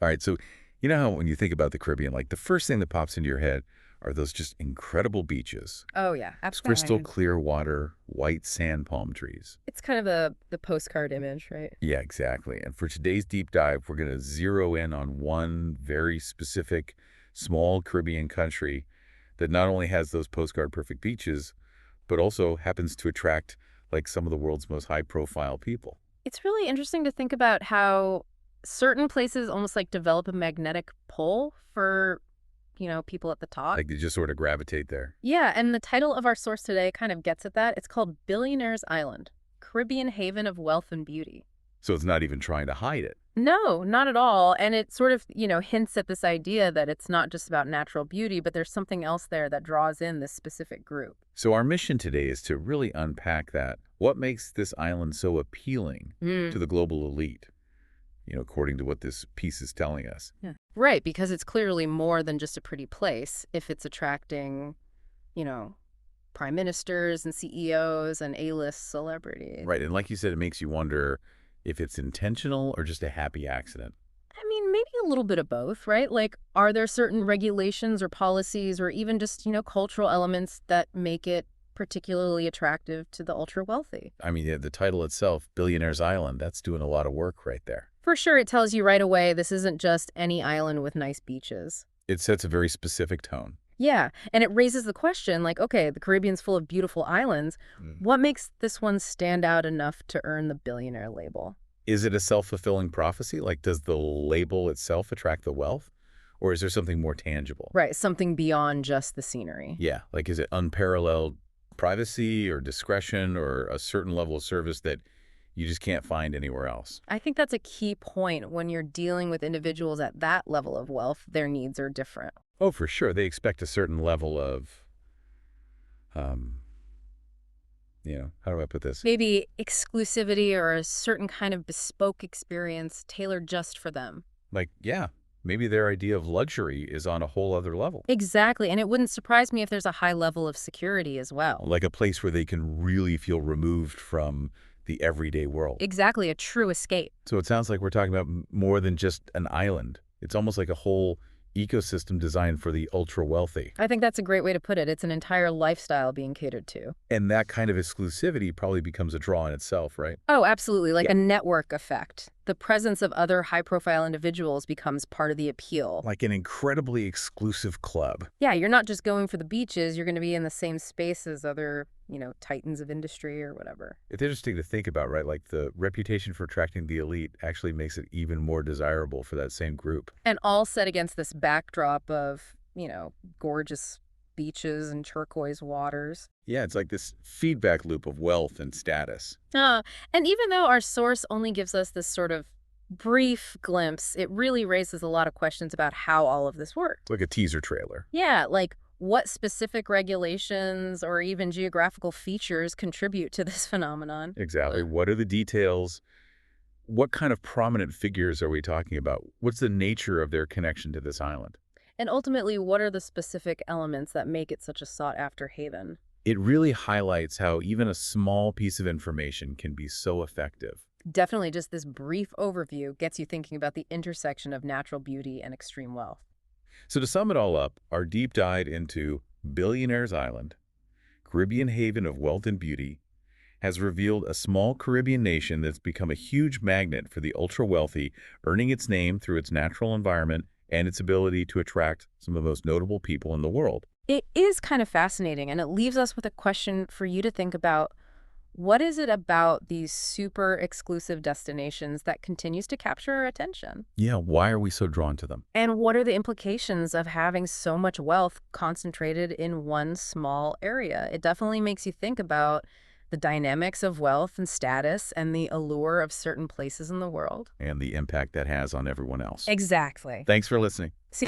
All right, so you know how when you think about the Caribbean, like the first thing that pops into your head are those just incredible beaches, Oh, yeah, crystal absolutely. clear water, white sand palm trees. It's kind of the postcard image, right? Yeah, exactly. And for today's deep dive, we're going to zero in on one very specific small Caribbean country that not only has those postcard perfect beaches, but also happens to attract like some of the world's most high profile people. It's really interesting to think about how certain places almost like develop a magnetic pull for, people at the top. Like they just sort of gravitate there. Yeah, and the title of our source today kind of gets at that. It's called Billionaire's Island, Caribbean Haven of Wealth and Beauty. So it's not even trying to hide it. No, not at all. And it sort of, hints at this idea that it's not just about natural beauty, but there's something else there that draws in this specific group. So our mission today is to really unpack that. What makes this island so appealing to Mm. the global elite, according to what this piece is telling us. Yeah. Right, because it's clearly more than just a pretty place if it's attracting, you know, prime ministers and CEOs and A-list celebrities. Right, and like you said, it makes you wonder if it's intentional or just a happy accident. I mean, maybe a little bit of both, right? Like, are there certain regulations or policies or even just, cultural elements that make it particularly attractive to the ultra wealthy? I mean, the title itself, Billionaire's Island, that's doing a lot of work right there. For sure, it tells you right away this isn't just any island with nice beaches. It sets a very specific tone. Yeah, and it raises the question, like, okay, the Caribbean's full of beautiful islands. Mm. What makes this one stand out enough to earn the billionaire label? Is it a self-fulfilling prophecy? Like, does the label itself attract the wealth? Or is there something more tangible? Right, something beyond just the scenery. Yeah, like is it unparalleled privacy or discretion or a certain level of service that you just can't find anywhere else? I think that's a key point when you're dealing with individuals at that level of wealth. Their needs are different. Oh, for sure. They expect a certain level of, um, how do I put this? Maybe exclusivity or a certain kind of bespoke experience tailored just for them. Like, yeah, maybe their idea of luxury is on a whole other level. Exactly, and it wouldn't surprise me if there's a high level of security as well. Like a place where they can really feel removed from the everyday world. Exactly, a true escape. So it sounds like we're talking about more than just an island. It's almost like a whole ecosystem designed for the ultra wealthy. I think that's a great way to put it. It's an entire lifestyle being catered to. And that kind of exclusivity probably becomes a draw in itself, right? Oh, absolutely, like Yeah. a network effect. The presence of other high-profile individuals becomes part of the appeal. Like an incredibly exclusive club. Yeah, you're not just going for the beaches, you're going to be in the same space as other, titans of industry or whatever. It's interesting to think about, right? Like the reputation for attracting the elite actually makes it even more desirable for that same group. And all set against this backdrop of, gorgeous beaches and turquoise waters. Yeah, it's like this feedback loop of wealth and status. And even though our source only gives us this sort of brief glimpse, it really raises a lot of questions about how all of this works. Like a teaser trailer. Yeah, like what specific regulations or even geographical features contribute to this phenomenon? Exactly. What are the details? What kind of prominent figures are we talking about? What's the nature of their connection to this island? And ultimately, what are the specific elements that make it such a sought-after haven? It really highlights how even a small piece of information can be so effective. Definitely just this brief overview gets you thinking about the intersection of natural beauty and extreme wealth. So to sum it all up, our deep dive into Billionaire's Island, Caribbean haven of wealth and beauty, has revealed a small Caribbean nation that's become a huge magnet for the ultra-wealthy, earning its name through its natural environment and its ability to attract some of the most notable people in the world. It is kind of fascinating, and it leaves us with a question for you to think about. What is it about these super exclusive destinations that continues to capture our attention? Yeah, why are we so drawn to them? And what are the implications of having so much wealth concentrated in one small area? It definitely makes you think about the dynamics of wealth and status and the allure of certain places in the world. And the impact that has on everyone else. Exactly. Thanks for listening. See